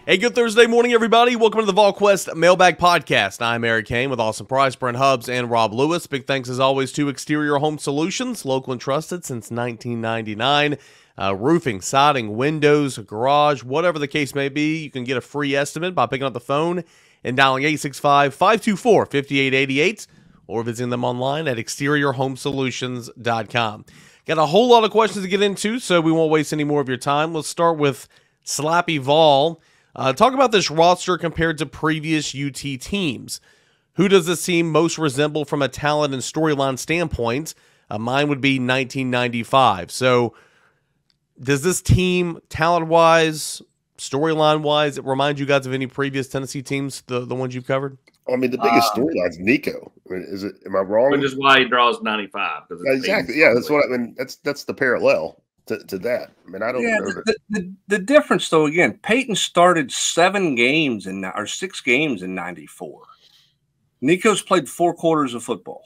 Hey, good Thursday morning, everybody. Welcome to the Volquest Mailbag Podcast. I'm Eric Kane with Awesome Price, Brent Hubbs, and Rob Lewis. Big thanks, as always, to Exterior Home Solutions, local and trusted since 1999. Roofing, siding, windows, garage, whatever the case may be, you can get a free estimate by picking up the phone and dialing 865-524-5888 or visiting them online at exteriorhomesolutions.com. Got a whole lot of questions to get into, so we won't waste any more of your time. Let's start with SlappyVol. Talk about this roster compared to previous UT teams. Who does this team most resemble from a talent and storyline standpoint? Mine would be 1995. So does this team, talent-wise, storyline-wise, it remind you guys of any previous Tennessee teams, the ones you've covered? I mean, the biggest storyline is Nico. I mean, is it? Am I wrong? Which is why he draws 95. Exactly. Yeah, that's what I mean. That's the parallel to that. I mean, I don't know. The difference, though, again, Peyton started 6 games in 94. Nico's played 4 quarters of football.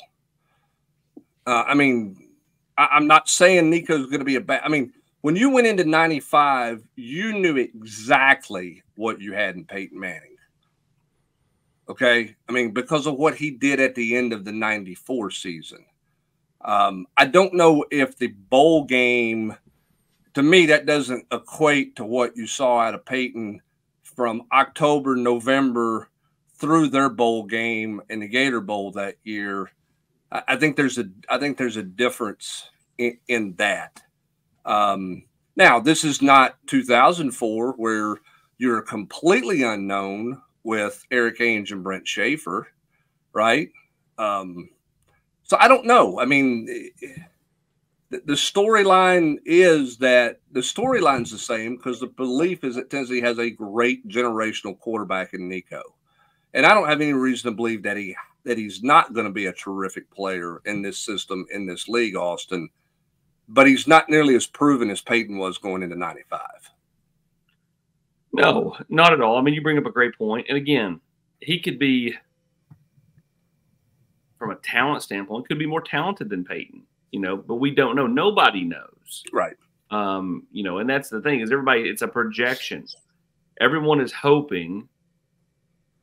I mean, I'm not saying Nico's going to be a bad. I mean, when you went into 95, you knew exactly what you had in Peyton Manning. Okay? I mean, because of what he did at the end of the 94 season. I don't know if the bowl game, to me, that doesn't equate to what you saw out of Peyton from October, November through their bowl game in the Gator Bowl that year. I think there's a difference in that. Now, this is not 2004 where you're completely unknown with Eric Ainge and Brent Schaefer, right? So I don't know. I mean, the storyline is that the storyline's the same because the belief is that Tennessee has a great generational quarterback in Nico. And I don't have any reason to believe that he's not going to be a terrific player in this system, in this league, Austin. But he's not nearly as proven as Peyton was going into 95. No, not at all. I mean, you bring up a great point. And again, he could be, from a talent standpoint, could be more talented than Peyton, but we don't know. Nobody knows. Right. And that's the thing is it's a projection. Everyone is hoping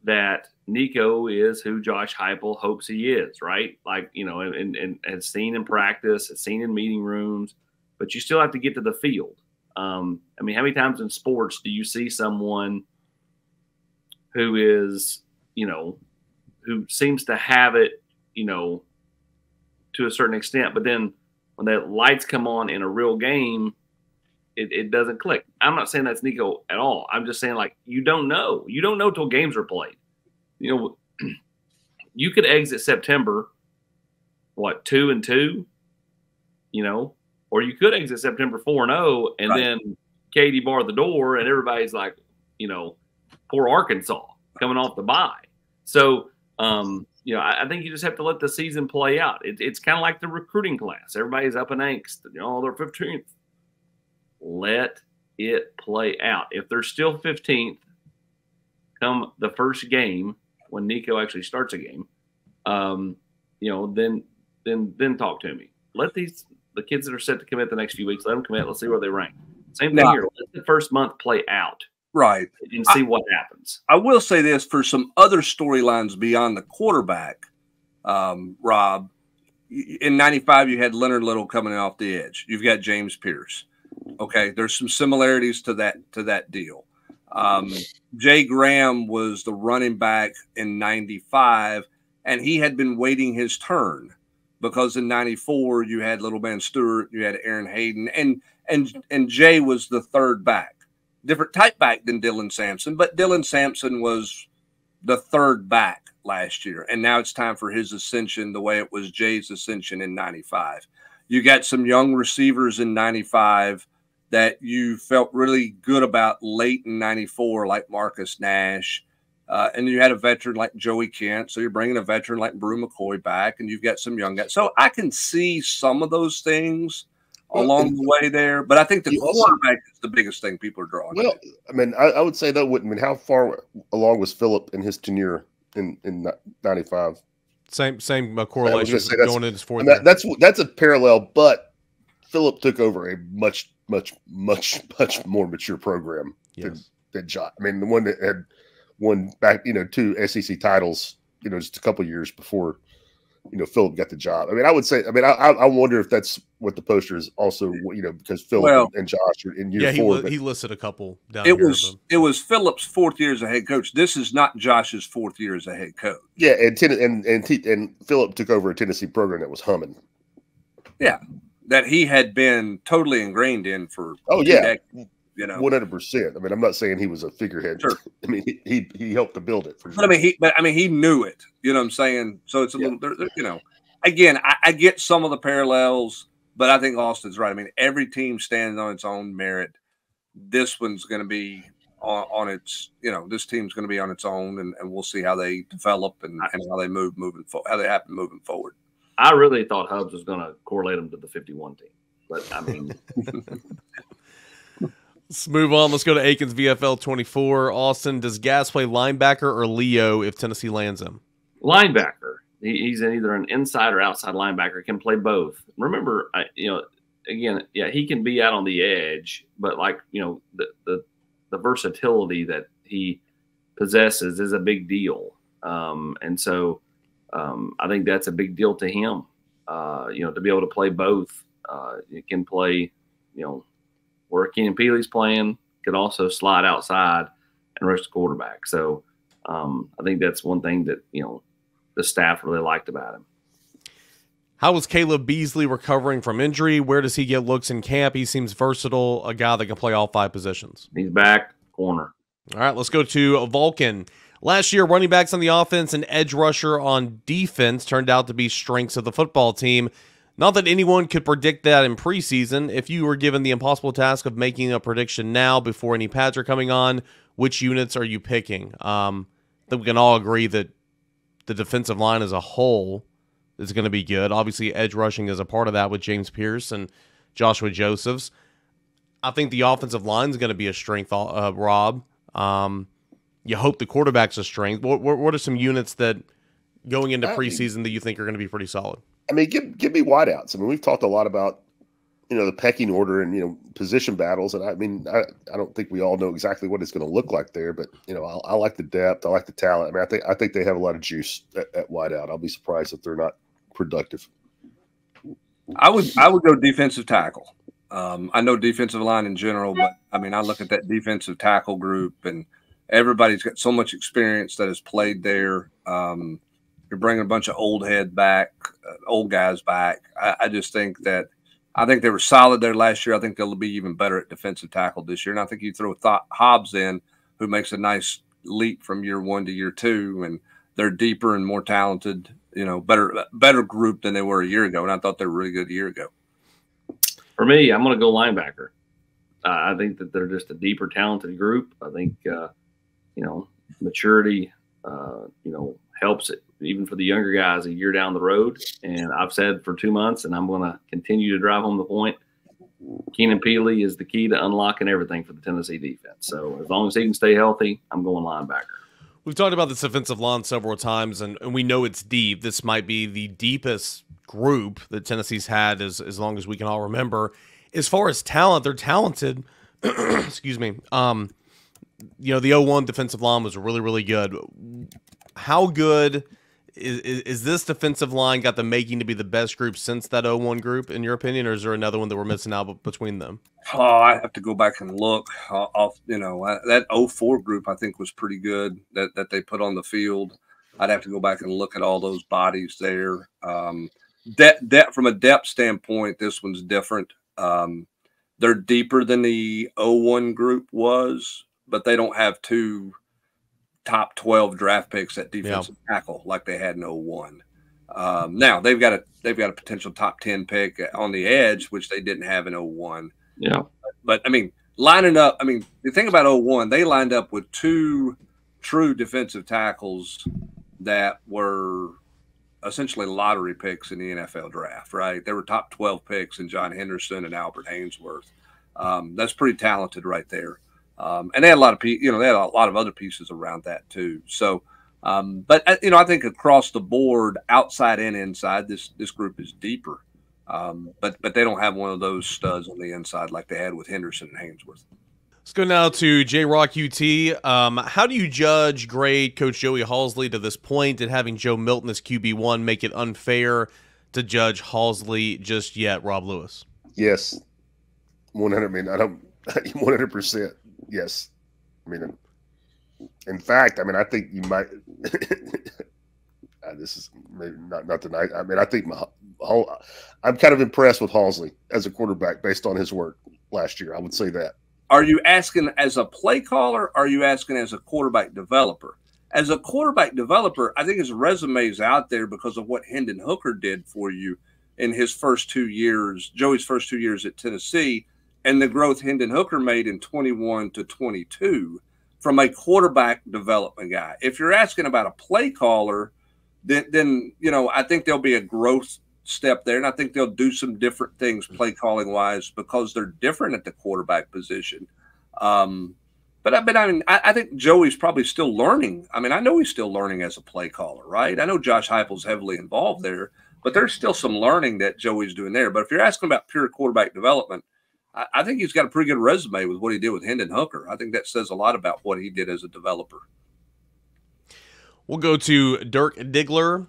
that Nico is who Josh Heupel hopes he is, right? Like, and has seen in practice, has seen in meeting rooms, but you still have to get to the field. I mean, how many times in sports do you see someone who is, who seems to have it, to a certain extent, but then when the lights come on in a real game, it doesn't click. I'm not saying that's Nico at all. I'm just saying, like, you don't know. You don't know till games are played. You could exit September, 2-2, or you could exit September 4-0, and then Katie barred the door, and everybody's like, poor Arkansas coming off the bye. So, I think you just have to let the season play out. It's kind of like the recruiting class. Everybody's up in angst. They're 15th. Let it play out. If they're still 15th come the first game, when Nico actually starts a game, then talk to me. Let the kids that are set to commit the next few weeks, let them commit. Let's see where they rank. Same thing here. Let the first month play out. Right. And see what happens. I will say this for some other storylines beyond the quarterback, Rob. In 95, you had Leonard Little coming off the edge. You've got James Pierce. Okay, there's some similarities to that deal. Jay Graham was the running back in 95, and he had been waiting his turn because in 94 you had Little Man Stewart, you had Aaron Hayden, and Jay was the third back. Different type back than Dylan Sampson, but Dylan Sampson was the third back last year, and now it's time for his ascension the way it was Jay's ascension in 95. You got some young receivers in 95 that you felt really good about late in 94, like Marcus Nash, and you had a veteran like Joey Kent, so you're bringing a veteran like Brew McCoy back, and you've got some young guys. So I can see some of those things along the way there, but I think the quarterback is the biggest thing people are drawing. Well, I mean, I would say that wouldn't. I mean, how far along was Phillip in his tenure in 95? Same correlation going into his fourth. That's a parallel, but Phillip took over a much more mature program that Josh. I mean, the one that had won back, 2 SEC titles, just a couple years before, Philip got the job. I mean, I would say, I wonder if that's what the poster is also, because Philip and Josh are in year 4. He listed a couple down it here. It was Philip's 4th year as a head coach. This is not Josh's 4th year as a head coach. Yeah, and Philip took over a Tennessee program that was humming. Yeah, that he had been totally ingrained in for. Oh yeah, decades, 100%. I mean, I'm not saying he was a figurehead. Sure. I mean, he helped to build it. For sure. But he knew it. You know what I'm saying? So it's a little, Again, I get some of the parallels, but I think Austin's right. I mean, every team stands on its own merit. This one's going to be on its. This team's going to be on its own, and we'll see how they develop and how they how they happen moving forward. I really thought Hubs was going to correlate them to the 51 team, but I mean. Let's move on. Let's go to Aikens VFL 24. Austin, does Gass play linebacker or Leo if Tennessee lands him? Linebacker. He's either an inside or outside linebacker. He can play both. Remember, again, yeah, he can be out on the edge, but the versatility that he possesses is a big deal. And so I think that's a big deal to him. To be able to play both. You can play, where Keenan Peely's playing, could also slide outside and rush the quarterback. So I think that's one thing that, the staff really liked about him. How was Kaleb Beasley recovering from injury? Where does he get looks in camp? He seems versatile, a guy that can play all 5 positions. He's back, corner. All right, let's go to Volken. Last year, running backs on the offense and edge rusher on defense turned out to be strengths of the football team. Not that anyone could predict that in preseason. If you were given the impossible task of making a prediction now before any pads are coming on, which units are you picking? I think we can all agree that the defensive line as a whole is going to be good. Obviously, edge rushing is a part of that with James Pierce and Joshua Josephs. I think the offensive line is going to be a strength, Rob. You hope the quarterback's a strength. What are some units that going into preseason that you think are going to be pretty solid? I mean, give me wideouts. I mean, we've talked a lot about, the pecking order and, position battles. And I don't think we all know exactly what it's going to look like there, but, I like the depth. I like the talent. I mean, I think they have a lot of juice at wideout. I'll be surprised if they're not productive. I would go defensive tackle. I know defensive line in general, but I mean, I look at that defensive tackle group and everybody's got so much experience that has played there. You're bringing a bunch of old guys back. I just think that they were solid there last year. I think they'll be even better at defensive tackle this year. And I think you throw Hobbs in, who makes a nice leap from year 1 to year 2, and they're deeper and more talented, better group than they were a year ago. And I thought they were really good a year ago. For me, I'm going to go linebacker. I think that they're just a deeper, talented group. I think, maturity, helps it even for the younger guys a year down the road. And I've said for 2 months, and I'm going to continue to drive home the point, Keenan Peely is the key to unlocking everything for the Tennessee defense. So as long as he can stay healthy, I'm going linebacker. We've talked about this offensive line several times, and we know it's deep. This might be the deepest group that Tennessee's had as long as we can all remember. As far as talent, they're talented. Excuse me. The 01 defensive line was really, really good. How good is this defensive line got the making to be the best group since that 01 group, in your opinion, or is there another one that we're missing out between them? Oh, I have to go back and look. That 04 group I think was pretty good that they put on the field. I'd have to go back and look at all those bodies there. From a depth standpoint, this one's different. They're deeper than the 01 group was, but they don't have 2 top 12 draft picks at defensive tackle like they had in 01. Now they've got a potential top 10 pick on the edge, which they didn't have in 01. Yeah. But I mean, lining up, the thing about 01, they lined up with 2 true defensive tackles that were essentially lottery picks in the NFL draft, right? They were top 12 picks in John Henderson and Albert Haynesworth. That's pretty talented right there. And they had a lot of they had a lot of other pieces around that too. So, but I think across the board, outside and inside, this group is deeper. But they don't have one of those studs on the inside like they had with Henderson and Haynesworth. Let's go now to JRockUT. How do you judge grade Coach Joey Halzle to this point, and having Joe Milton as QB1 make it unfair to judge Halzle just yet, Rob Lewis? Yes. 100. I mean, I don't 100%. Yes. I mean, in fact, I mean, I think you might. This is maybe not tonight. I mean, I think I'm kind of impressed with Halzle as a quarterback based on his work last year. I would say that. Are you asking as a play caller? Or are you asking as a quarterback developer? As a quarterback developer, I think his resume is out there because of what Hendon Hooker did for you in his first 2 years, Joey's first 2 years at Tennessee, and the growth Hendon Hooker made in 21 to 22 from a quarterback development guy. If you're asking about a play caller, then you know, I think there'll be a growth step there, and I think they'll do some different things play calling wise because they're different at the quarterback position. But I think Joey's probably still learning. I mean, I know he's still learning as a play caller, right? I know Josh Heupel's heavily involved there, but there's still some learning that Joey's doing there. But if you're asking about pure quarterback development, I think he's got a pretty good resume with what he did with Hendon Hooker. I think that says a lot about what he did as a developer. We'll go to Dirk Digler.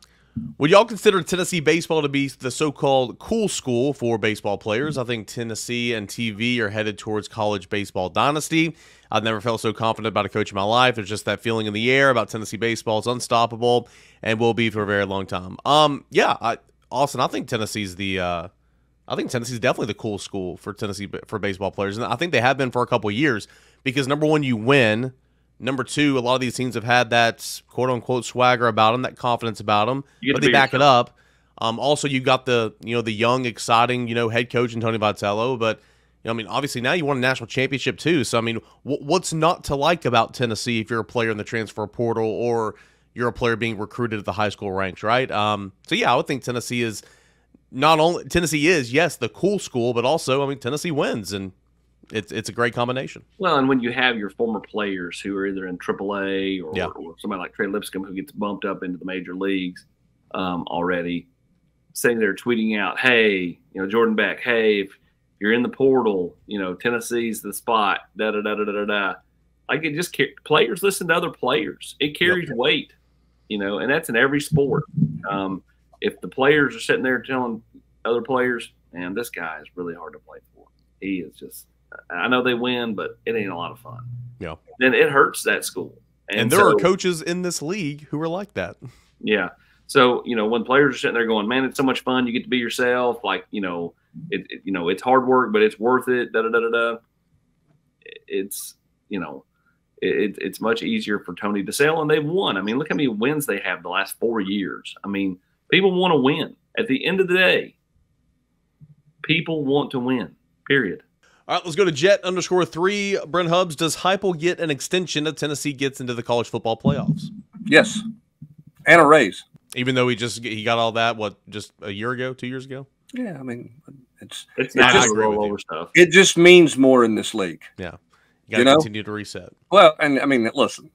Would y'all consider Tennessee baseball to be the so-called cool school for baseball players? I think Tennessee and TV are headed towards college baseball dynasty. I've never felt so confident about a coach in my life. There's just that feeling in the air about Tennessee baseball. It's unstoppable and will be for a very long time. Austin, I think Tennessee's definitely the cool school for Tennessee for baseball players, and I think they have been for a couple of years because number one, you win. Number two, a lot of these teams have had that quote-unquote swagger about them, that confidence about them, but they back it up. Also, you got the young, exciting head coach in Tony Vitello, but I mean, obviously now you won a national championship too. So I mean, what's not to like about Tennessee if you're a player in the transfer portal or you're a player being recruited at the high school ranks, right? So yeah, I would think Tennessee is yes the cool school, but also I mean Tennessee wins and. It's a great combination. Well, and when you have your former players who are either in AAA or somebody like Trey Lipscomb who gets bumped up into the major leagues already, sitting there tweeting out, hey, Jordan Beck, hey, if you're in the portal, Tennessee's the spot, da-da-da-da-da-da. Like it just – players listen to other players. It carries weight, and that's in every sport. If the players are sitting there telling other players, man, this guy is really hard to play for. He is just – I know they win, but it ain't a lot of fun. Yeah. Then it hurts that school. And there are coaches in this league who are like that. Yeah. So, when players are sitting there going, man, it's so much fun. You get to be yourself. Like, it's hard work, but it's worth it. Da-da-da-da-da. It's, it's much easier for Tony to sell, and they've won. I mean, look how many wins they have the last 4 years. I mean, people want to win. At the end of the day, people want to win, period. All right, let's go to Jet_3. Brent Hubbs, does Heupel get an extension if Tennessee gets into the college football playoffs? Yes, and a raise. Even though he got all that, just a year ago, 2 years ago? Yeah, I mean, it's not just rollover stuff. It just means more in this league. Yeah, you got to continue to reset. Well, and I mean, listen,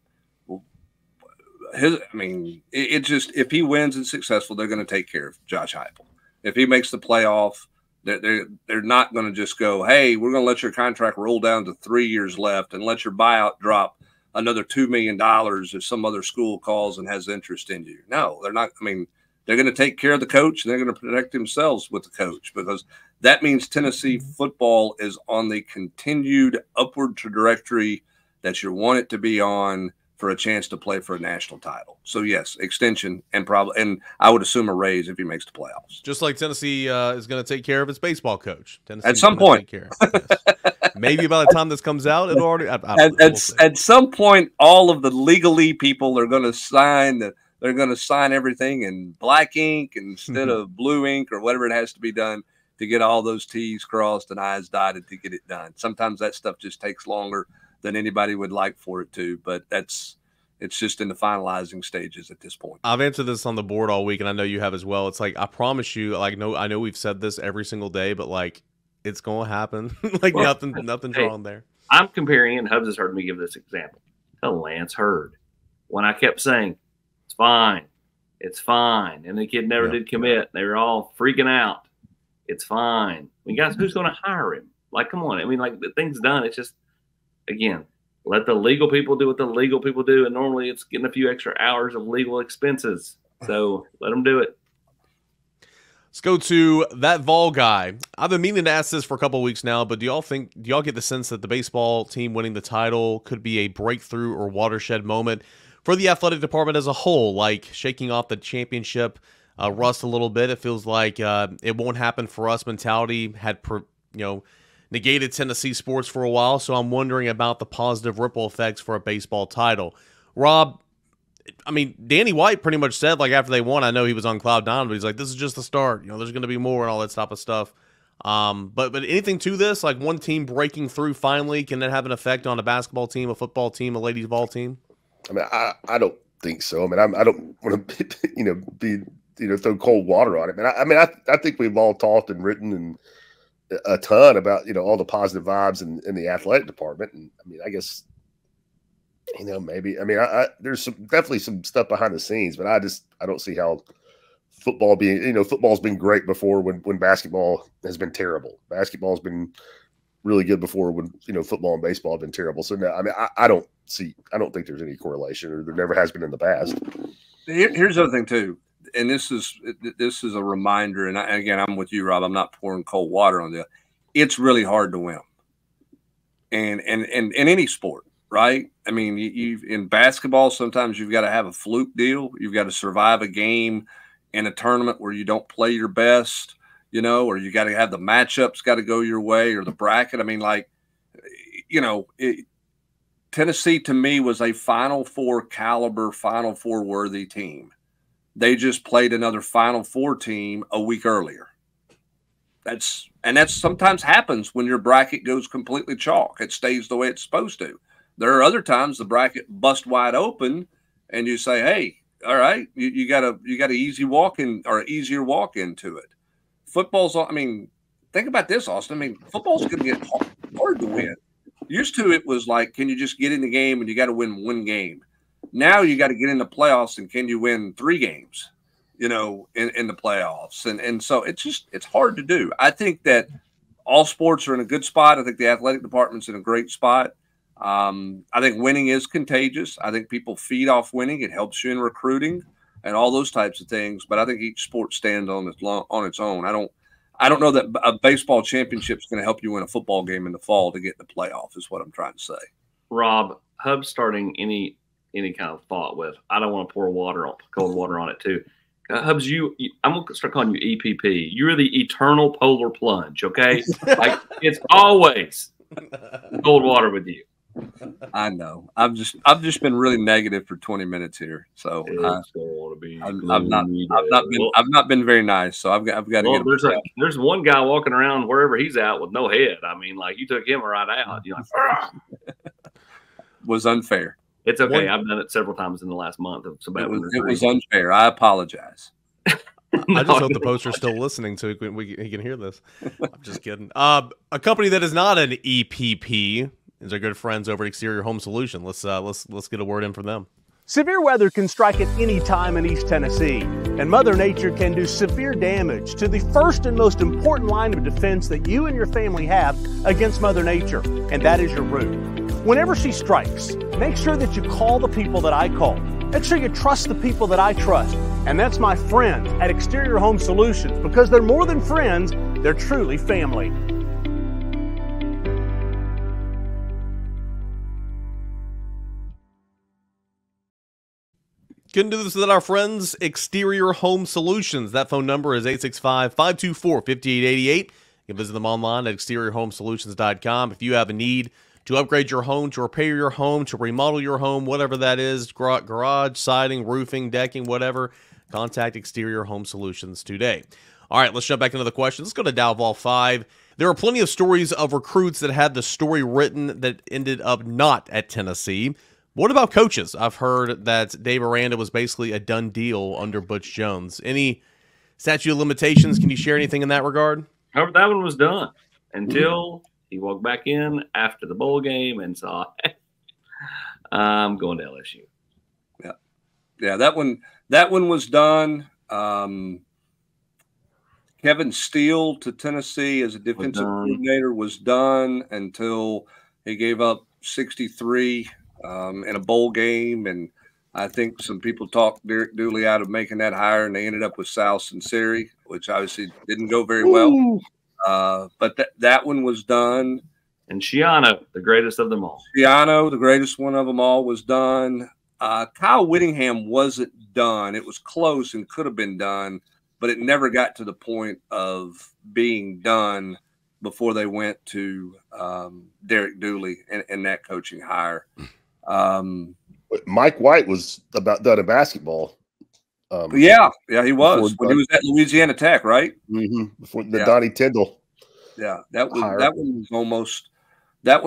it just if he wins and successful, they're going to take care of Josh Heupel. If he makes the playoff. They're not going to just go, hey, we're going to let your contract roll down to 3 years left and let your buyout drop another $2 million if some other school calls and has interest in you. No, they're not. I mean, they're going to take care of the coach and they're going to protect themselves with the coach because that means Tennessee football is on the continued upward trajectory that you want it to be on for a chance to play for a national title. So yes, extension and I would assume a raise if he makes the playoffs. Just like Tennessee is going to take care of its baseball coach. Tennessee at some point. Yes. Maybe by the time this comes out, it'll already. At some point, all of the legally people are going to sign they're going to sign everything in black ink instead of blue ink or whatever it has to be done to get all those T's crossed and I's dotted to get it done. Sometimes that stuff just takes longer than anybody would like for it to, but it's just in the finalizing stages at this point. I've answered this on the board all week, and I know you have as well. It's like, I promise you, I know we've said this every single day, but like, it's going to happen. Nothing's wrong there. I'm comparing, and Hubbs has heard me give this example, to Lance Hurd. When I kept saying, it's fine, and the kid never did commit. They were all freaking out. It's fine. I mean, guys, who's going to hire him? Like, come on. I mean, like, the thing's done. It's just, again, let the legal people do what the legal people do. And normally it's getting a few extra hours of legal expenses. So let them do it. Let's go to ThatVolGuy. I've been meaning to ask this for a couple of weeks now, but do y'all get the sense that the baseball team winning the title could be a breakthrough or watershed moment for the athletic department as a whole, like shaking off the championship rust a little bit? It feels like it won't happen for us mentality had negated Tennessee sports for a while, so I'm wondering about the positive ripple effects for a baseball title. Rob, I mean, Danny White pretty much said, like, after they won, I know he was on cloud nine, but he's like, this is just the start. There's going to be more and all that type of stuff. But anything to this, like one team breaking through finally, can that have an effect on a basketball team, a football team, a ladies ball team? I mean, I don't think so. I mean, I don't want to, throw cold water on it. I think we've all talked and written and a ton about, all the positive vibes in the athletic department. And I mean, I guess, maybe, there's definitely some stuff behind the scenes, but I don't see how football football's been great before when basketball has been terrible. Basketball's been really good before when, football and baseball have been terrible. So no, I don't think there's any correlation, or there never has been in the past. Here's the other thing too. And this is a reminder. And again, I'm with you, Rob. I'm not pouring cold water on you. It's really hard to win. And in any sport. Right? I mean, in basketball, sometimes you've got to have a fluke deal. You've got to survive a game in a tournament where you don't play your best, or you got to have the matchups got to go your way, or the bracket. I mean, Tennessee to me was a Final Four caliber, Final Four worthy team. They just played another Final Four team a week earlier. That's sometimes happens when your bracket goes completely chalk. It stays the way it's supposed to. There are other times the bracket bust wide open, and you say, "Hey, all right, you got an easy walk in or easier walk into it." Football's, think about this, Austin. Football's going to get hard to win. Used to it was like, can you just get in the game and you got to win one game? Now you got to get in the playoffs and can you win 3 games? In the playoffs, and so it's hard to do. I think that all sports are in a good spot. I think the athletic department's in a great spot. I think winning is contagious. I think people feed off winning. It helps you in recruiting and all those types of things. But I think each sport stands on its own. I don't know that a baseball championship is going to help you win a football game in the fall to get in the playoff. Is what I'm trying to say. Rob, Hub starting any kind of thought with, I don't want to pour cold water on it too. Hubs, I'm going to start calling you EPP. You're the eternal polar plunge. Okay, like it's always cold water with you. I know. I've just been really negative for 20 minutes here, so I've not been very nice. So I've got to get. There's one guy walking around wherever he's at with no head. You took him right out. You're like, was unfair. It's okay. I've done it several times in the last month. It was unfair. I apologize. I just hope the poster's still listening so he can hear this. I'm just kidding. A company that is not an EPP is our good friends over at Exterior Home Solution. Let's get a word in from them. Severe weather can strike at any time in East Tennessee, and Mother Nature can do severe damage to the first and most important line of defense that you and your family have against Mother Nature, and that is your roof. Whenever she strikes, make sure that you call the people that I call. Make sure you trust the people that I trust, and that's my friends at Exterior Home Solutions, because they're more than friends, they're truly family. Couldn't do this without our friends, Exterior Home Solutions. That phone number is 865-524-5888. You can visit them online at exteriorhomesolutions.com. If you have a need to upgrade your home, to repair your home, to remodel your home, whatever that is, garage, siding, roofing, decking, whatever, contact Exterior Home Solutions today. All right, let's jump back into the questions. Let's go to Dowval 5. There are plenty of stories of recruits that had the story written that ended up not at Tennessee. What about coaches? I've heard that Dave Aranda was basically a done deal under Butch Jones. Any statute of limitations? Can you share anything in that regard? However, that one was done until he walked back in after the bowl game and saw, I'm going to LSU. Yeah, that one was done. Kevin Steele to Tennessee as a defensive coordinator was done until he gave up 63 in a bowl game, and I think some people talked Dirk Dooley out of making that hire, and they ended up with Sal Sinceri, which obviously didn't go very well. But that one was done. And Shiano, the greatest of them all. Shiano, the greatest one of them all, was done. Kyle Whittingham wasn't done. It was close and could have been done, but it never got to the point of being done before they went to Derek Dooley and that coaching hire. Mike White was about done in basketball. Yeah, he was when he was at Louisiana Tech, right? Before the Donnie Tyndall. Yeah, that one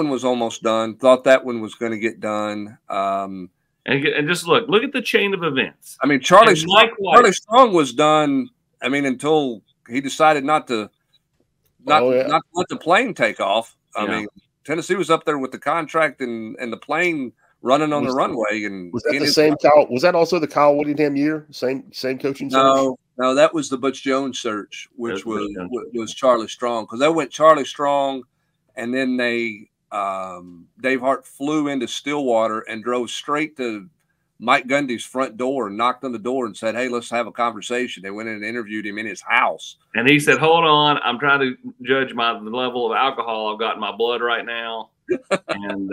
was almost done. Thought that one was going to get done. And just look at the chain of events. I mean, Charlie Strong was done. I mean, until he decided not to let the plane take off. I mean, Tennessee was up there with the contract and the plane running on the runway. And was that the same Kyle? Was that also the Kyle Whittingham year? Same coaching search? No, that was the Butch Jones search, which was Charlie Strong, because they went Charlie Strong, and then they Dave Hart flew into Stillwater and drove straight to Mike Gundy's front door and knocked on the door and said, "Hey, let's have a conversation." They went in and interviewed him in his house, and he said, "Hold on, I'm trying to judge the level of alcohol I've got in my blood right now." And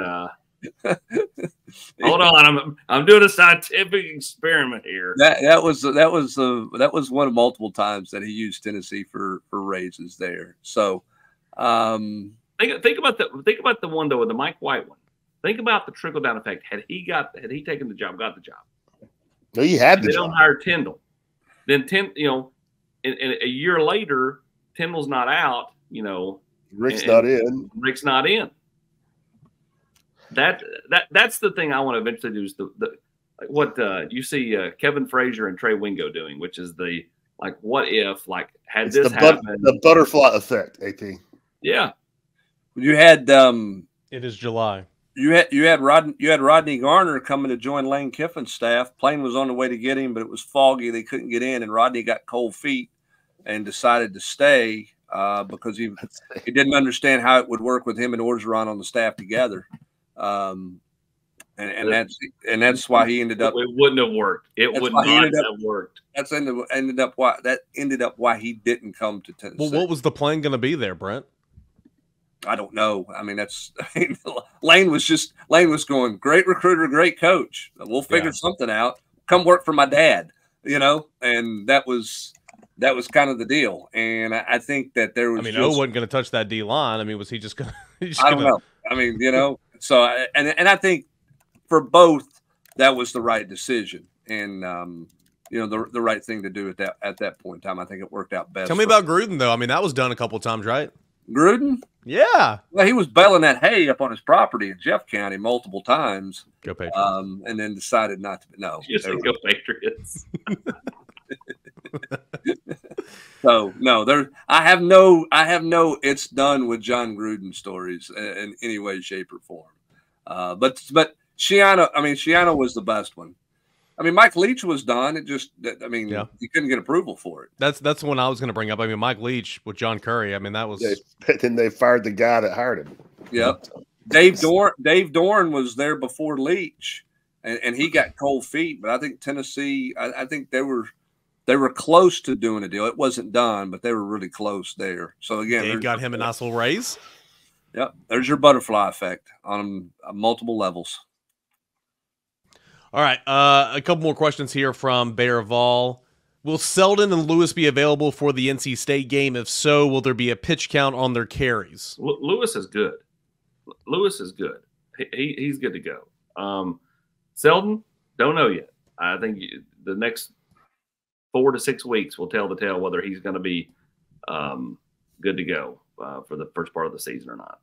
hold on, I'm doing a scientific experiment here. That was one of multiple times that he used Tennessee for raises there. So think about the one though with the Mike White one. Think about the trickle down effect. Had he taken the job, got the job. No, he had the job. They don't hire Tyndall. Then in a year later, Tyndall's not out. Rick's not in. Rick's not in. That's the thing I want to eventually do is what you see Kevin Frazier and Trey Wingo doing, which is the what if had this happened? The butterfly effect, AP. Yeah, you had it is July. You had Rodney Garner coming to join Lane Kiffin's staff. Plane was on the way to get him, but it was foggy; they couldn't get in, and Rodney got cold feet and decided to stay because he didn't understand how it would work with him and Orgeron on the staff together. And that's why he ended up. It wouldn't have worked. It would not have worked. That's ended up why he didn't come to Tennessee. Well, what was the plan going to be there, Brent? I don't know. I mean, Lane was going, great recruiter, great coach. We'll figure something out. Come work for my dad, and that was kind of the deal. And I think that there was. I mean, O wasn't going to touch that D line. I mean, was he just going to? I don't know. I mean, so and I think for both that was the right decision, and the right thing to do at that point in time. I think it worked out best. Tell me about Gruden though. I mean, that was done a couple of times, right? Gruden? Yeah. Well, he was baling that hay up on his property in Jeff County multiple times. Go Patriots. And then decided not to. No. Just go Patriots. So no, I have no it's done with John Gruden stories in any way, shape, or form. But Shiano was the best one. I mean, Mike Leach was done. It just, you couldn't get approval for it. That's the one I was going to bring up. I mean, Mike Leach with John Curry. I mean, that was. Then they fired the guy that hired him. Yep. Dave Dorn was there before Leach, and he got cold feet. But I think Tennessee, I think they were close to doing a deal. It wasn't done, but they were really close there. So again, Dave got him a nice little raise. Yep. There's your butterfly effect on multiple levels. All right, a couple more questions here from BearVol. Will Seldon and Lewis be available for the NC State game? If so, will there be a pitch count on their carries? Lewis is good. Lewis is good. He's good to go. Seldon, don't know yet. I think the next 4 to 6 weeks will tell the tale whether he's going to be good to go for the first part of the season or not.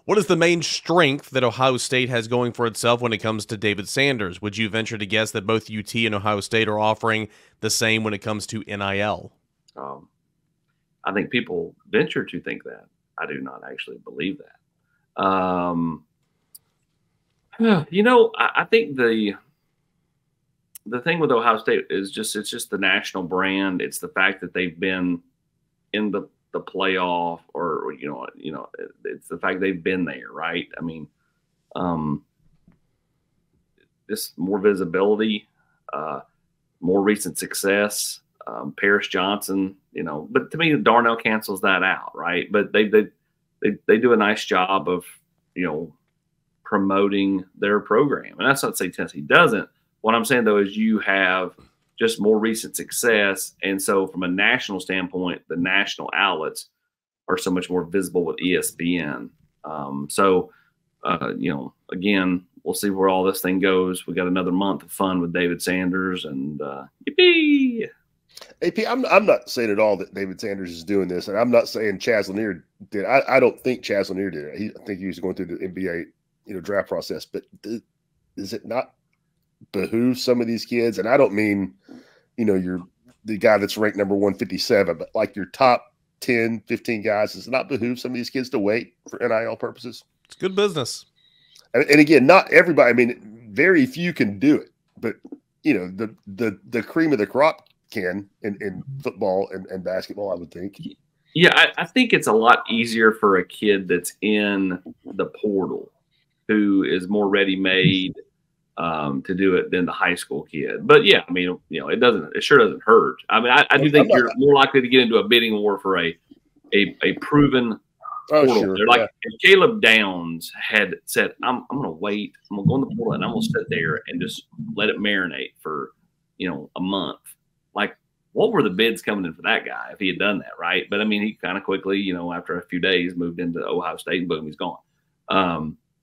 What is the main strength that Ohio State has going for itself when it comes to David Sanders? Would you venture to guess that both UT and Ohio State are offering the same when it comes to NIL? I think people venture to think that. I do not actually believe that. I think the thing with Ohio State is it's just the national brand. It's the fact that they've been in the the playoff or it's the fact they've been there, right? I mean, just more visibility, more recent success. Paris Johnson, but to me, Darnell cancels that out, right? But they do a nice job of promoting their program, and that's not to say Tennessee doesn't. What I'm saying though is you have just more recent success, and so from a national standpoint, the national outlets are so much more visible with ESPN. Again, we'll see where all this thing goes. We got another month of fun with David Sanders, and yippee! AP, I'm not saying at all that David Sanders is doing this, and I'm not saying Chaz Lanier did. I don't think Chaz Lanier did it. I think he was going through the NBA draft process. But does it not behoove some of these kids? And I don't mean you're the guy that's ranked number 157, but like your top 10, 15 guys, does it not behoove some of these kids to wait for NIL purposes? It's good business. And again, not everybody. I mean, very few can do it, but the cream of the crop can in football and basketball, I would think. Yeah, I think it's a lot easier for a kid that's in the portal who is more ready-made to do it than the high school kid. But yeah, I mean, it sure doesn't hurt. I mean, I do think you're more likely to get into a bidding war for a proven portal. Sure, Like if Caleb Downs had said, I'm going to wait, I'm going to go in the portal and I'm going to sit there and just let it marinate for, a month. Like, what were the bids coming in for that guy if he had done that, right? But I mean, he kind of quickly, after a few days, moved into Ohio State and boom, he's gone.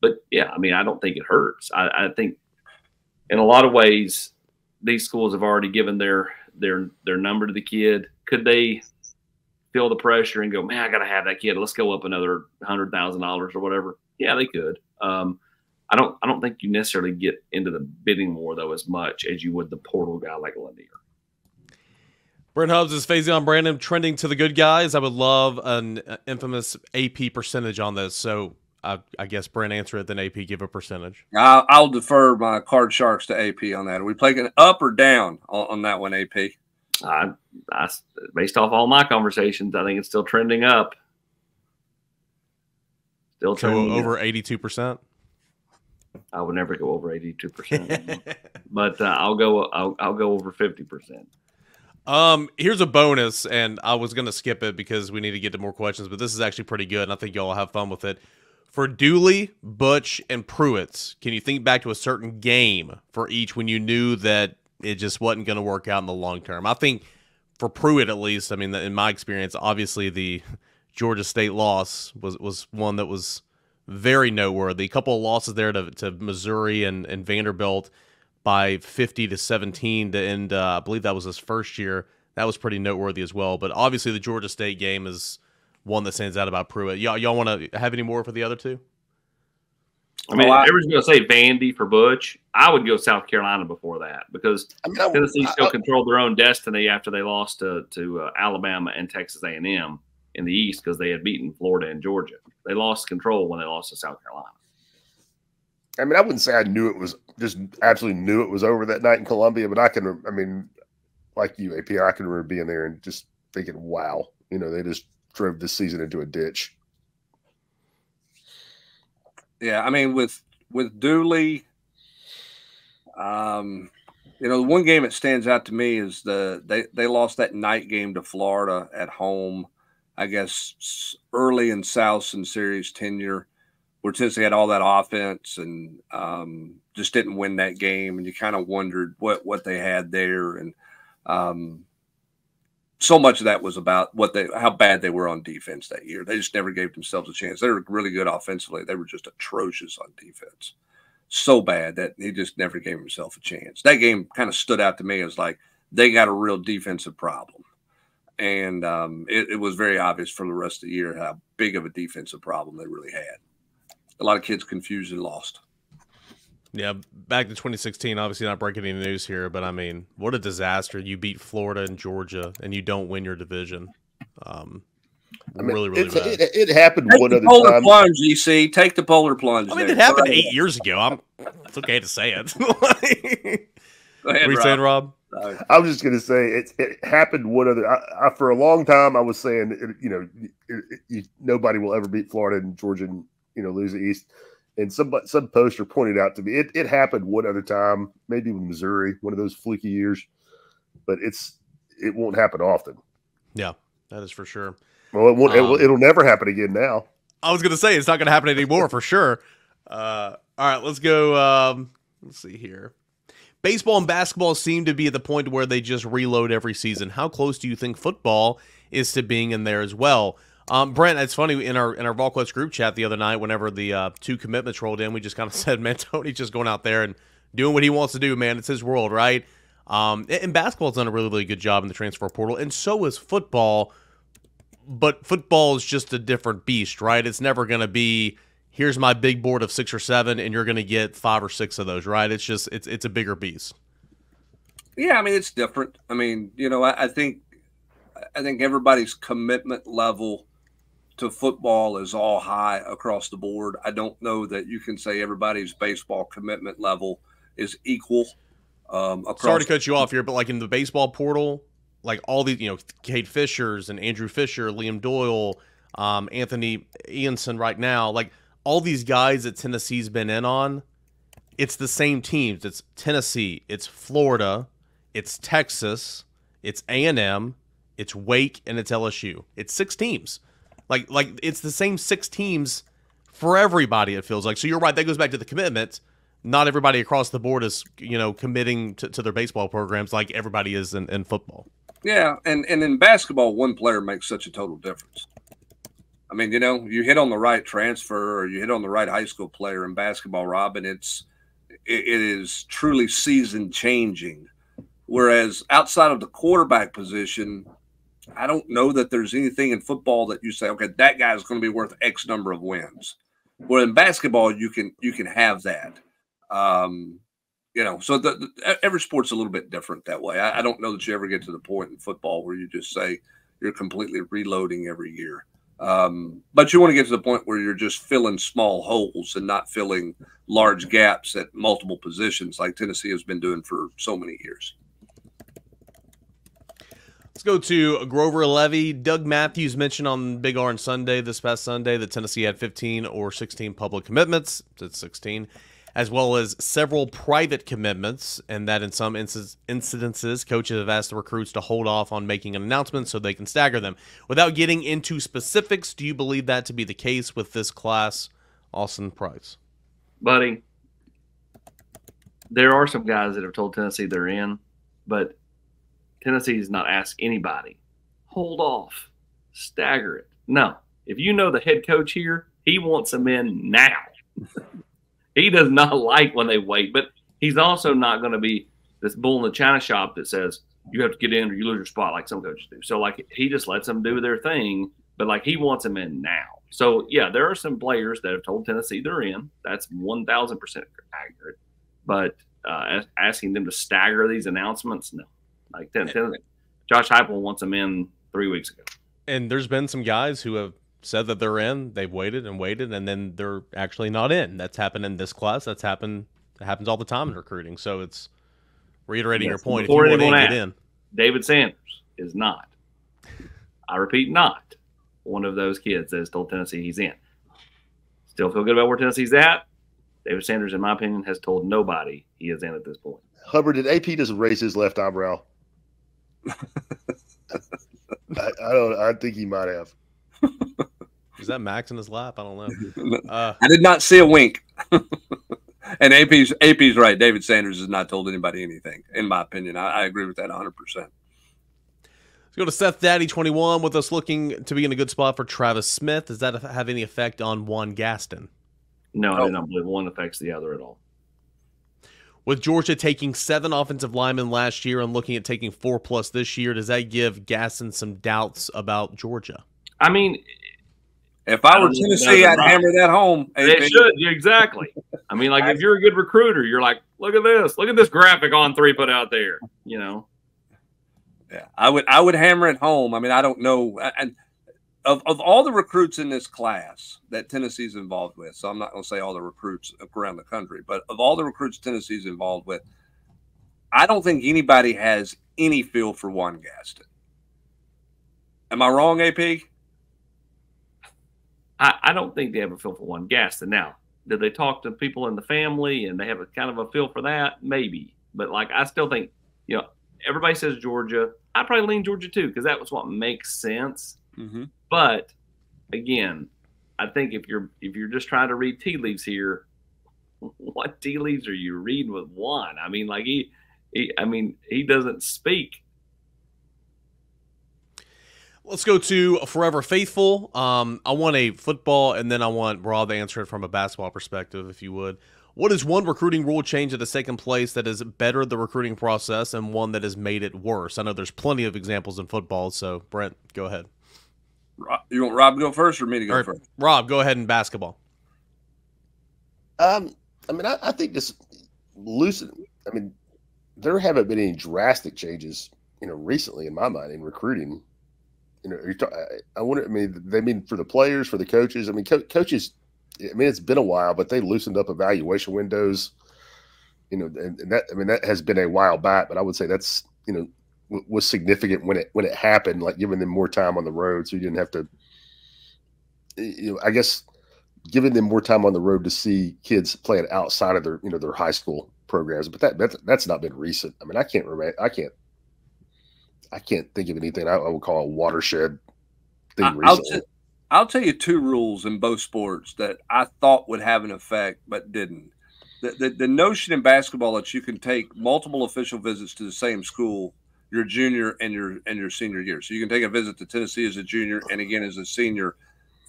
But yeah, I mean, I don't think it hurts. I think in a lot of ways, these schools have already given their number to the kid. Could they feel the pressure and go, man, I got to have that kid. Let's go up another $100,000 or whatever. Yeah, they could. I don't think you necessarily get into the bidding war though as much as you would the portal guy like Lanier. Brent Hubbs is Faizon Brandon trending to the good guys. I would love an infamous AP percentage on this. So I guess Brent answer it, then AP give a percentage. I'll defer my card sharks to AP on that. Are we playing it up or down on that one, AP? I based off all my conversations, I think it's still trending up. Still trending over 82%. I would never go over 82%, but I'll go over 50%. Here's a bonus, and I was going to skip it because we need to get to more questions, but this is actually pretty good, and I think y'all will have fun with it. For Dooley, Butch, and Pruitt, can you think back to a certain game for each when you knew that it just wasn't going to work out in the long term? I think for Pruitt, at least, I mean, in my experience, obviously the Georgia State loss was one that was very noteworthy. A couple of losses there to Missouri and Vanderbilt by 50-17 to end. I believe that was his first year. That was pretty noteworthy as well. But obviously the Georgia State game is one that stands out about Pruitt. Y'all want to have any more for the other two? I mean, everyone's going to say Vandy for Butch. I would go South Carolina before that because Tennessee still controlled their own destiny after they lost to Alabama and Texas A&M in the East because they had beaten Florida and Georgia. They lost control when they lost to South Carolina. I mean, I wouldn't say I knew it was just absolutely knew it was over that night in Columbia, but like you, AP, I can remember being there and just thinking, wow, they just drove this season into a ditch. Yeah, I mean, with Dooley, the one game that stands out to me is they lost that night game to Florida at home, I guess, early in Southson series tenure, where Tennessee had all that offense and just didn't win that game, and you kind of wondered what they had there, and so much of that was about how bad they were on defense that year. They just never gave themselves a chance. They were really good offensively. They were just atrocious on defense. So bad that he just never gave himself a chance. That game kind of stood out to me as like they got a real defensive problem. And it was very obvious for the rest of the year how big of a defensive problem they really had. A lot of kids confused and lost. Yeah, back to 2016, obviously not breaking any news here, but I mean, what a disaster. You beat Florida and Georgia, and you don't win your division. Really bad. It happened one other time. Take the polar plunge, EC. Take the polar plunge. I mean, it happened 8 years ago. It's okay to say it. Go ahead, what are you saying, Rob? I was just going to say it happened one other. I for a long time I was saying nobody will ever beat Florida and Georgia and lose the East. And some poster pointed out to me it happened one other time, maybe with Missouri, one of those fluky years, but it won't happen often. Yeah, that is for sure. Well, it won't. It'll never happen again now. I was going to say it's not going to happen anymore for sure. All right, let's go. Let's see here. Baseball and basketball seem to be at the point where they just reload every season. How close do you think football is to being in there as well? Brent, it's funny, in our Volquest group chat the other night, whenever the 2 commitments rolled in, we just kind of said, man, Tony's just going out there and doing what he wants to do, man. It's his world, right? And basketball's done a really, really good job in the transfer portal, and so is football. But football is just a different beast, right? It's never going to be, here's my big board of 6 or 7, and you're going to get 5 or 6 of those, right? It's just it's a bigger beast. Yeah, I mean, it's different. I mean, I think everybody's commitment level to football is all high across the board. I don't know that you can say everybody's baseball commitment level is equal. Sorry to cut you off here, but like in the baseball portal, like all these, Kate Fishers and Andrew Fisher, Liam Doyle, Anthony Ianson right now, like all these guys that Tennessee's been in on, it's the same teams. It's Tennessee, it's Florida, it's Texas, it's A&M, it's Wake, and it's LSU. It's 6 teams. Like it's the same 6 teams for everybody, it feels like. So you're right, that goes back to the commitment. Not everybody across the board is, committing to their baseball programs like everybody is in football. Yeah, and in basketball, one player makes such a total difference. I mean, you hit on the right transfer or you hit on the right high school player in basketball, Robin, it is truly season changing. Whereas outside of the quarterback position, I don't know that there's anything in football that you say, okay, that guy's going to be worth X number of wins. Where in basketball, you can have that. So every sport's a little bit different that way. I don't know that you ever get to the point in football where you just say you're completely reloading every year. But you want to get to the point where you're just filling small holes and not filling large gaps at multiple positions like Tennessee has been doing for so many years. Let's go to GroverLevy. Doug Mathews mentioned on Big Orange Sunday, this past Sunday, that Tennessee had 15 or 16 public commitments. It's 16. As well as several private commitments, and that in some incidences, coaches have asked the recruits to hold off on making an announcement so they can stagger them. Without getting into specifics, do you believe that to be the case with this class, Austin Price? Buddy, there are some guys that have told Tennessee they're in, but Tennessee's not asked anybody. Hold off. Stagger it. No. If you know the head coach here, he wants them in now. He does not like when they wait, but he's also not going to be this bull in the china shop that says you have to get in or you lose your spot like some coaches do. So, he just lets them do their thing, but, he wants them in now. So, yeah, there are some players that have told Tennessee they're in. That's 1,000% accurate. But asking them to stagger these announcements, no. Josh Heupel wants them in 3 weeks ago. And there's been some guys who have said that they're in, they've waited and waited, and then they're actually not in. That's happened in this class. It happens all the time in recruiting. So it's reiterating your point. If you want to get in. David Sanders is not. I repeat, not one of those kids that has told Tennessee he's in. Still feel good about where Tennessee's at. David Sanders, in my opinion, has told nobody he is in at this point. Hubbard, did AP just raise his left eyebrow? I think he might have. Is that Max in his lap? I don't know. I did not see a wink. And AP's right. David Sanders has not told anybody anything, in my opinion. I agree with that 100%. Let's go to Seth Daddy 21 with us looking to be in a good spot for Travis Smith. Does that have any effect on Juan Gaston? No, I do not believe one affects the other at all. With Georgia taking 7 offensive linemen last year and looking at taking 4+ this year, does that give Gaston some doubts about Georgia? I mean, if I were Tennessee, I'd hammer that home. They should, exactly. I mean, if you're a good recruiter, you're like, look at this graphic On3 put out there, Yeah, I would hammer it home. I mean, I don't know. And of all the recruits in this class that Tennessee's involved with, so I'm not going to say all the recruits around the country, but of all the recruits Tennessee's involved with, I don't think anybody has any feel for Juan Gaston. Am I wrong, AP? I don't think they have a feel for Juan Gaston. Now, did they talk to people in the family and they have a kind of a feel for that? Maybe. But, like, I still think, you know, everybody says Georgia. I probably lean Georgia too because that was what makes sense. Mm-hmm. But, again, I think if you're just trying to read tea leaves here, what tea leaves are you reading with Juan? I mean, like, he doesn't speak. Let's go to Forever Faithful. I want a football, and then I want Rob to answer it from a basketball perspective, if you would. What is one recruiting rule change at the second place that has bettered the recruiting process and one that has made it worse? I know there's plenty of examples in football, so Brent, go ahead. You want Rob to go first or me to go first? Rob, go ahead in basketball. I mean, I think just loosen. I mean, there haven't been any drastic changes, you know, recently in my mind in recruiting. You know, they mean for the players, for the coaches. I mean, coaches. I mean, it's been a while, but they loosened up evaluation windows. You know, and that, I mean, that has been a while back. But I would say that's, you know, was significant when it happened, like giving them more time on the road, so you didn't have to. You know, I guess giving them more time on the road to see kids playing outside of their, you know, their high school programs. But that's not been recent. I mean, I can't think of anything I would call a watershed thing recently. I'll tell you two rules in both sports that I thought would have an effect but didn't. The notion in basketball that you can take multiple official visits to the same school your junior and your senior year. So you can take a visit to Tennessee as a junior and again as a senior.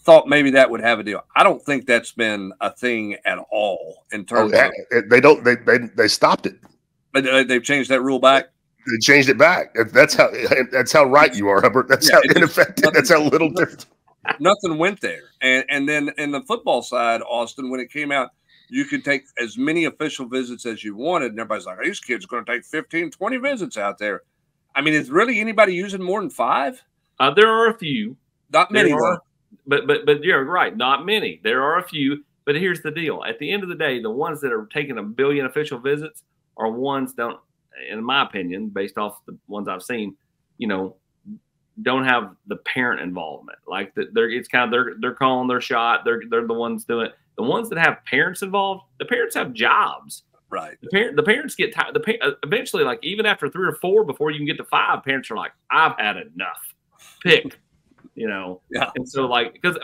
Thought maybe that would have a deal. I don't think that's been a thing at all in terms of they stopped it. But they've changed that rule back. They changed it back. That's how right you are, Hubbard. That's how ineffective. That's how little different. Nothing went there. And then in the football side, Austin, when it came out, you could take as many official visits as you wanted. And everybody's like, these kids are going to take 15, 20 visits out there. I mean, is really anybody using more than 5? There are a few. Not many, though. But you're right. Not many. There are a few. But here's the deal. At the end of the day, the ones that are taking 1 billion official visits are ones don't, in my opinion, based off the ones I've seen, you know, don't have the parent involvement. Like it's kind of they're calling their shot. They're the ones doing it. The ones that have parents involved, the parents have jobs. Right. The parents get tired. Eventually, like even after 3 or 4, before you can get to 5, parents are like, I've had enough. Pick, you know. Yeah. And so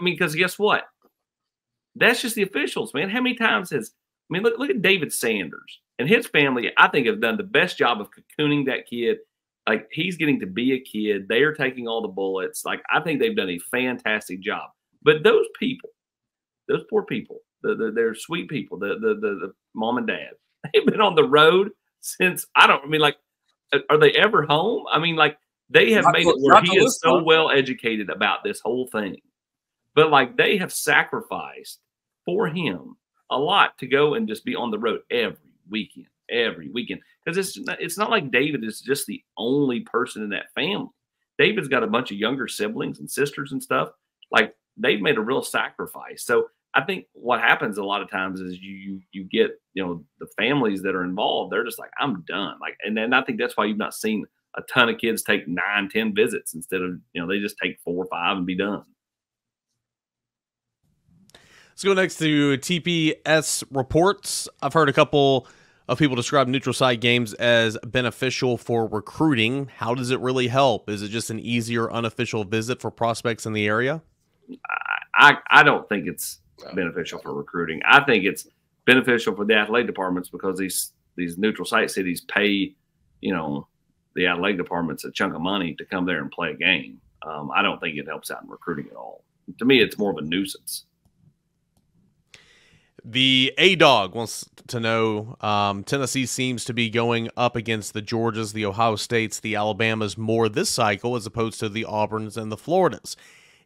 because guess what? That's just the officials, man. How many times look at David Sanders and his family. I think have done the best job of cocooning that kid. Like he's getting to be a kid. They are taking all the bullets. Like I think they've done a fantastic job. But those people, those poor people, they're sweet people. The mom and dad, they've been on the road since are they ever home? I mean, like they have made it where he is so well educated about this whole thing. But like they have sacrificed for him a lot to go and just be on the road every weekend. Because it's not like David is just the only person in that family. David's got a bunch of younger siblings and sisters and stuff. Like they've made a real sacrifice. So I think what happens a lot of times is you get, you know, the families that are involved, they're just like, I'm done. Like, and then I think that's why you've not seen a ton of kids take 9, 10 visits instead of, you know, they just take 4 or 5 and be done. Let's go next to TPSReports. I've heard a couple of people describe neutral site games as beneficial for recruiting. How does it really help? Is it just an easier unofficial visit for prospects in the area? I don't think it's beneficial for recruiting. I think it's beneficial for the athletic departments because these neutral site cities pay, you know, the athletic departments a chunk of money to come there and play a game. I don't think it helps out in recruiting at all. To me, it's more of a nuisance. The A-Dog wants to know, Tennessee seems to be going up against the Georgias, the Ohio States, the Alabamas more this cycle as opposed to the Auburns and the Floridas.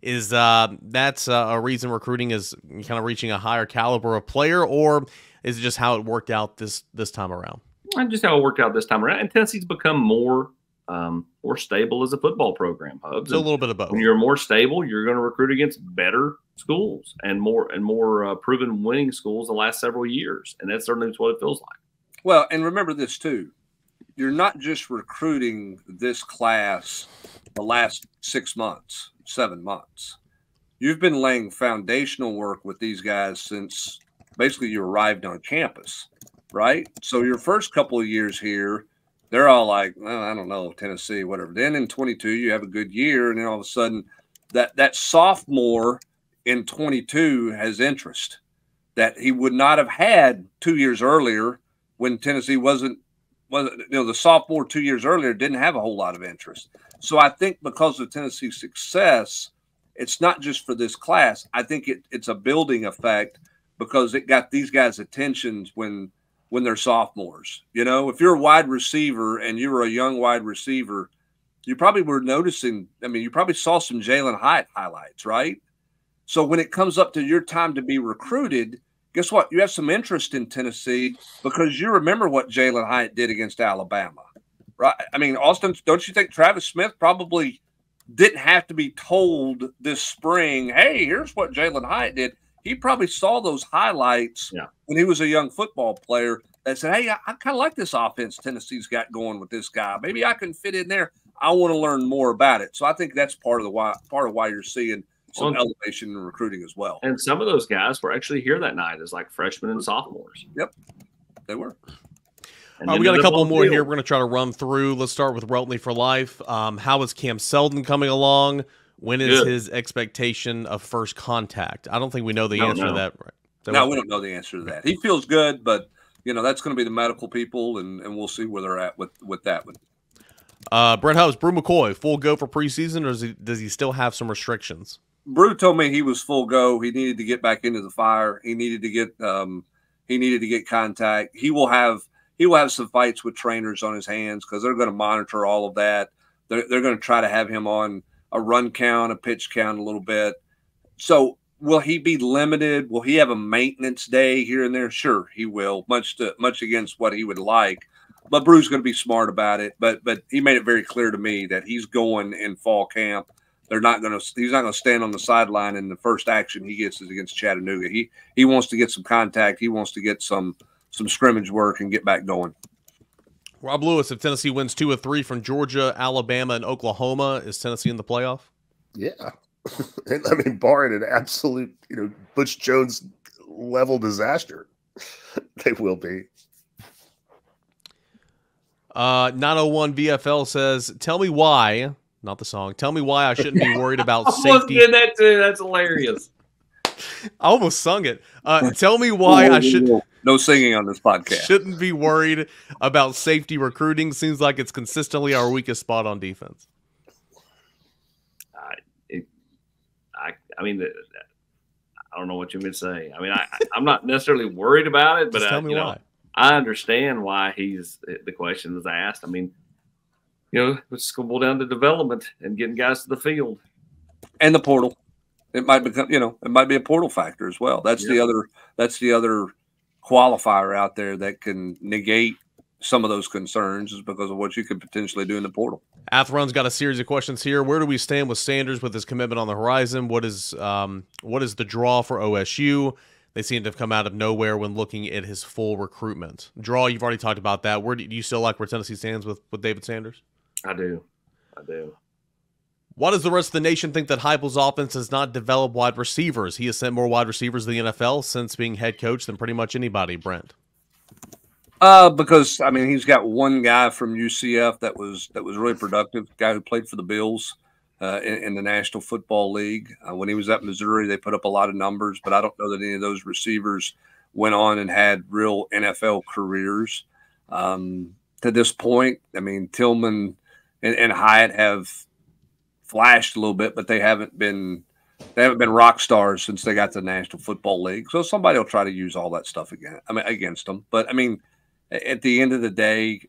Is that's a reason recruiting is kind of reaching a higher caliber of player, or is it just how it worked out this time around? Just how it worked out this time around. And Tennessee's become more stable as a football program, Hubs. So a little bit of both. When you're more stable, you're going to recruit against better schools and more proven winning schools the last several years. And that's certainly what it feels like. Well, and remember this too. you're not just recruiting this class the last 6 months, 7 months. You've been laying foundational work with these guys since basically you arrived on campus, right? So your first couple of years here, they're all like, well, I don't know, Tennessee, whatever. Then in 22, you have a good year, and then all of a sudden that sophomore in 22 has interest that he would not have had 2 years earlier when Tennessee wasn't the sophomore 2 years earlier didn't have a whole lot of interest. So I think because of Tennessee's success, it's not just for this class. I think it's a building effect because it got these guys' attentions when they're sophomores. If you're a wide receiver and you were a young wide receiver, you probably were noticing. I mean, you probably saw some Jalen Hyatt highlights, right? So when it comes up to your time to be recruited, guess what? You have some interest in Tennessee because you remember what Jalen Hyatt did against Alabama, right? I mean, Austin, don't you think Travis Smith probably didn't have to be told this spring, hey, here's what Jalen Hyatt did? He probably saw those highlights when he was a young football player that said, hey, I kind of like this offense Tennessee's got going with this guy. Maybe I can fit in there. I want to learn more about it. So I think that's part of why you're seeing some elevation in recruiting as well. And some of those guys were actually here that night as like freshmen and sophomores. Yep, they were. We got a couple more here. We're going to try to run through. Let's start with Weltley for life. How is Cam Seldon coming along? When is his expectation of first contact? I don't think we know the answer to that. Right? No, we don't know the answer to that. He feels good, but that's going to be the medical people, and we'll see where they're at with that one. Brent Hubbs, Brew McCoy, full go for preseason, or does he still have some restrictions? Brew told me he was full go. He needed to get back into the fire. He needed to get contact. He will have some fights with trainers on his hands because they're going to monitor all of that. They're going to try to have him on a run count, a pitch count a little bit. So will he be limited? Will he have a maintenance day here and there? Sure, he will, much against what he would like. But Brew's going to be smart about it. But he made it very clear to me that he's going in fall camp. He's not going to stand on the sideline, and the first action he gets is against Chattanooga. He wants to get some contact. He wants to get some scrimmage work and get back going. Rob Lewis, if Tennessee wins 2 of 3 from Georgia, Alabama, and Oklahoma, is Tennessee in the playoff? Yeah. I mean, barring an absolute, Butch Jones level disaster, they will be. 901 VFL says, tell me why, not the song, tell me why I shouldn't be worried about I safety. did that too. That's hilarious. I almost sung it. Tell me why I should. No singing on this podcast. Shouldn't be worried about safety recruiting. Seems like it's consistently our weakest spot on defense. I mean, I don't know what you would say. I mean, I'm not necessarily worried about it, but tell me why. I understand why the question was asked. I mean, let's go down to development and getting guys to the field and the portal. It might become, it might be a portal factor as well. That's the other qualifier out there that can negate some of those concerns is because of what you could potentially do in the portal. Athrun's got a series of questions here. Where do we stand with Sanders with his commitment on the horizon? What is the draw for OSU? They seem to have come out of nowhere when looking at his full recruitment. Draw, you've already talked about that. Where do you still like where Tennessee stands with David Sanders? I do. Why does the rest of the nation think that Heupel's offense has not developed wide receivers? He has sent more wide receivers to the NFL since being head coach than pretty much anybody, Brent. Because he's got one guy from UCF that was really productive, guy who played for the Bills in the National Football League. When he was at Missouri, they put up a lot of numbers, but I don't know that any of those receivers went on and had real NFL careers. To this point, Tillman and Hyatt have flashed a little bit, but they haven't been rock stars since they got to the National Football League. So somebody will try to use all that stuff against them. But at the end of the day,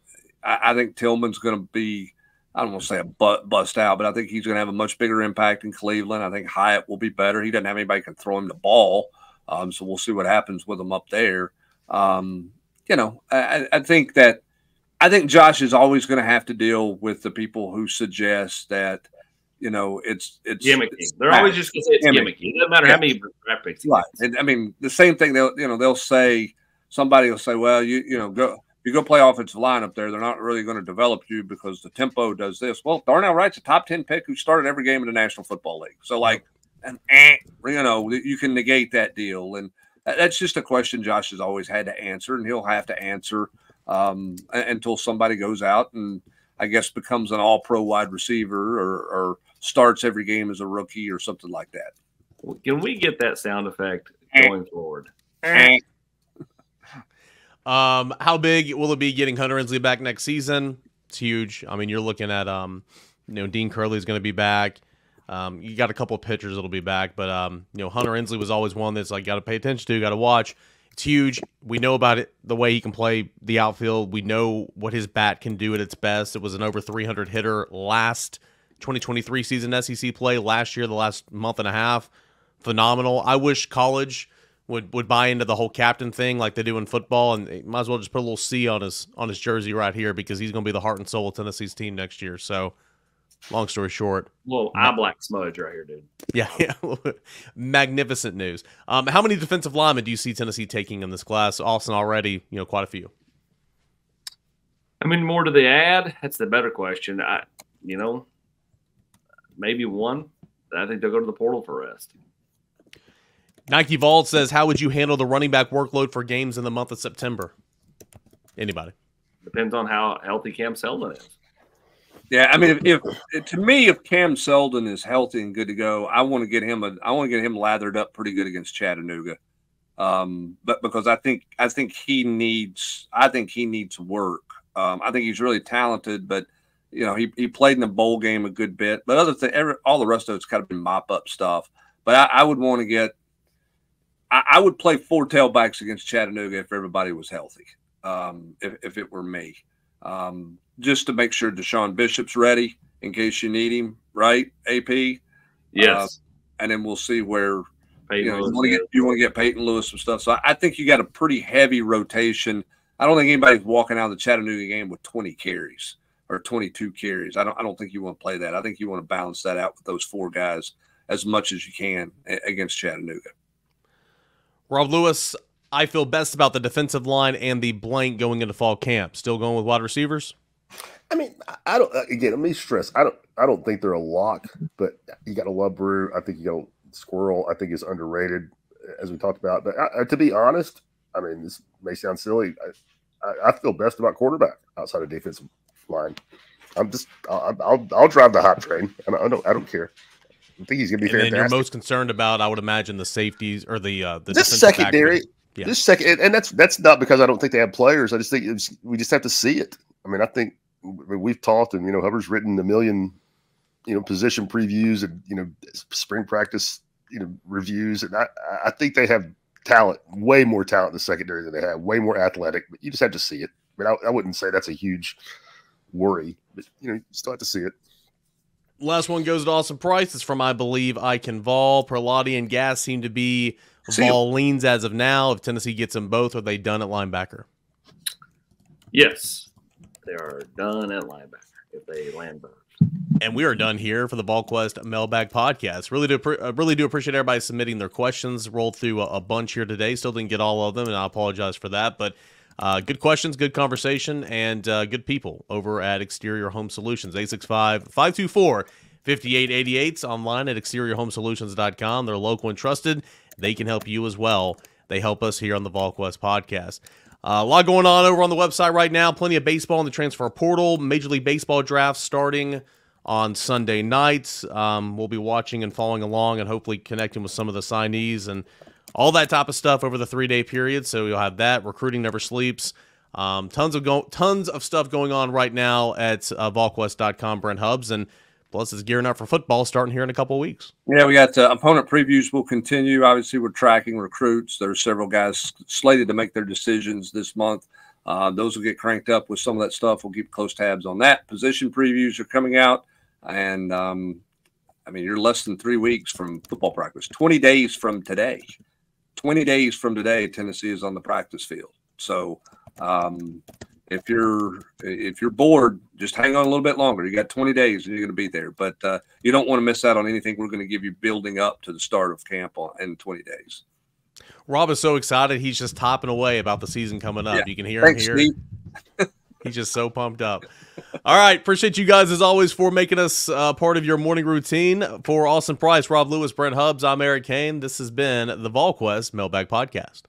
I think Tillman's going to be, I don't want to say a bust out, but I think he's going to have a much bigger impact in Cleveland. I think Hyatt will be better. He doesn't have anybody who can throw him the ball. So we'll see what happens with him up there. I think Josh is always going to have to deal with the people who suggest that, it's gimmicky. They're always just going to say it's gimmicky. It doesn't matter how many graphics. Right. And the same thing. They'll say, somebody will say, well, you go play offensive line up there, they're not really going to develop you because the tempo does this. Well, Darnell Wright's a top 10 pick who started every game in the National Football League. So, like, you can negate that deal. And that's just a question Josh has always had to answer, and he'll have to answer until somebody goes out and I guess becomes an all-pro wide receiver or starts every game as a rookie or something like that. Can we get that sound effect going forward? How big will it be getting Hunter Ensley back next season? It's huge. I mean, you're looking at Dean Curley's going to be back. You got a couple of pitchers that'll be back, but Hunter Ensley was always one that's like got to pay attention to, got to watch. It's huge. We know about it, the way he can play the outfield. We know what his bat can do at its best. It was an over 300 hitter last 2023 season SEC play last year, the last month and a half. Phenomenal. I wish college would buy into the whole captain thing like they do in football, and might as well just put a little C on his jersey right here because he's going to be the heart and soul of Tennessee's team next year. So, long story short, little eye black smudge right here, dude. Yeah. Magnificent news. How many defensive linemen do you see Tennessee taking in this class? Austin already, quite a few. I mean, more do they add? That's the better question. Maybe one. I think they'll go to the portal for rest. Nike Vault says, how would you handle the running back workload for games in the month of September? Anybody? Depends on how healthy Cam Seldon is. Yeah, I mean, if Cam Seldon is healthy and good to go, I want to get him lathered up pretty good against Chattanooga. But because I think he needs work. I think he's really talented, but he played in the bowl game a good bit. But all the rest of it's kind of been mop up stuff. But I would want to get. I would play 4 tailbacks against Chattanooga if everybody was healthy. If it were me. Just to make sure Deshaun Bishop's ready in case you need him, right? AP, yes, and then we'll see where you want to get Peyton Lewis some stuff. So I think you got a pretty heavy rotation. I don't think anybody's walking out of the Chattanooga game with 20 carries or 22 carries. I don't think you want to play that. I think you want to balance that out with those 4 guys as much as you can against Chattanooga. Rob Lewis, I feel best about the defensive line and the blank going into fall camp. Still going with wide receivers? I mean, I don't. Again, let me stress. I don't think they're a lock, but you got to love Brew. I think you got Squirrel. I think is underrated, as we talked about. But to be honest, I mean, this may sound silly. I feel best about quarterback outside of defensive line. I'll drive the hot train. I don't care. I think he's gonna be fantastic. And you're most concerned about, I would imagine, the safeties or the this secondary. Yeah. This second, and that's not because I don't think they have players. I just think we just have to see it. I mean, I think we've talked, and Hubbard's written a million, position previews and spring practice, reviews, and I think they have talent, way more talent in the secondary than they have, way more athletic. But you just have to see it. I mean, I wouldn't say that's a huge worry, but you still have to see it. Last one goes to Austin Price. It's from, I believe, I Can Vol. Perlotte and Gass seem to be Vol leans as of now. If Tennessee gets them both, are they done at linebacker? Yes, they are done at linebacker if they land both. And we are done here for the Volquest Mailbag podcast. Really do appreciate everybody submitting their questions. Rolled through a bunch here today. Still didn't get all of them, and I apologize for that. But good questions, good conversation, and good people over at Exterior Home Solutions. 865-524-5888. Online at exteriorhomesolutions.com. They're local and trusted. They can help you as well. They help us here on the Volquest podcast. A lot going on over on the website right now. Plenty of baseball in the transfer portal. Major League Baseball draft starting on Sunday nights. We'll be watching and following along and hopefully connecting with some of the signees and all that type of stuff over the 3-day period. So you'll have that. Recruiting never sleeps. Tons of stuff going on right now at Volquest.com, Brent Hubbs, and plus it's gearing up for football starting here in a couple of weeks. Yeah, we got opponent previews will continue. Obviously, we're tracking recruits. There's several guys slated to make their decisions this month. Those will get cranked up with some of that stuff. We'll keep close tabs on that. Position previews are coming out. And, you're less than 3 weeks from football practice. 20 days from today. 20 days from today, Tennessee is on the practice field. So if you're bored, just hang on a little bit longer. You got 20 days and you're going to be there. But you don't want to miss out on anything we're going to give you building up to the start of camp in 20 days. Rob is so excited. He's just topping away about the season coming up. Yeah. You can hear Thanks, him here. Steve. He's just so pumped up. All right. Appreciate you guys, as always, for making us part of your morning routine. For Austin Price, Rob Lewis, Brent Hubbs, I'm Eric Kane. This has been the Volquest Mailbag Podcast.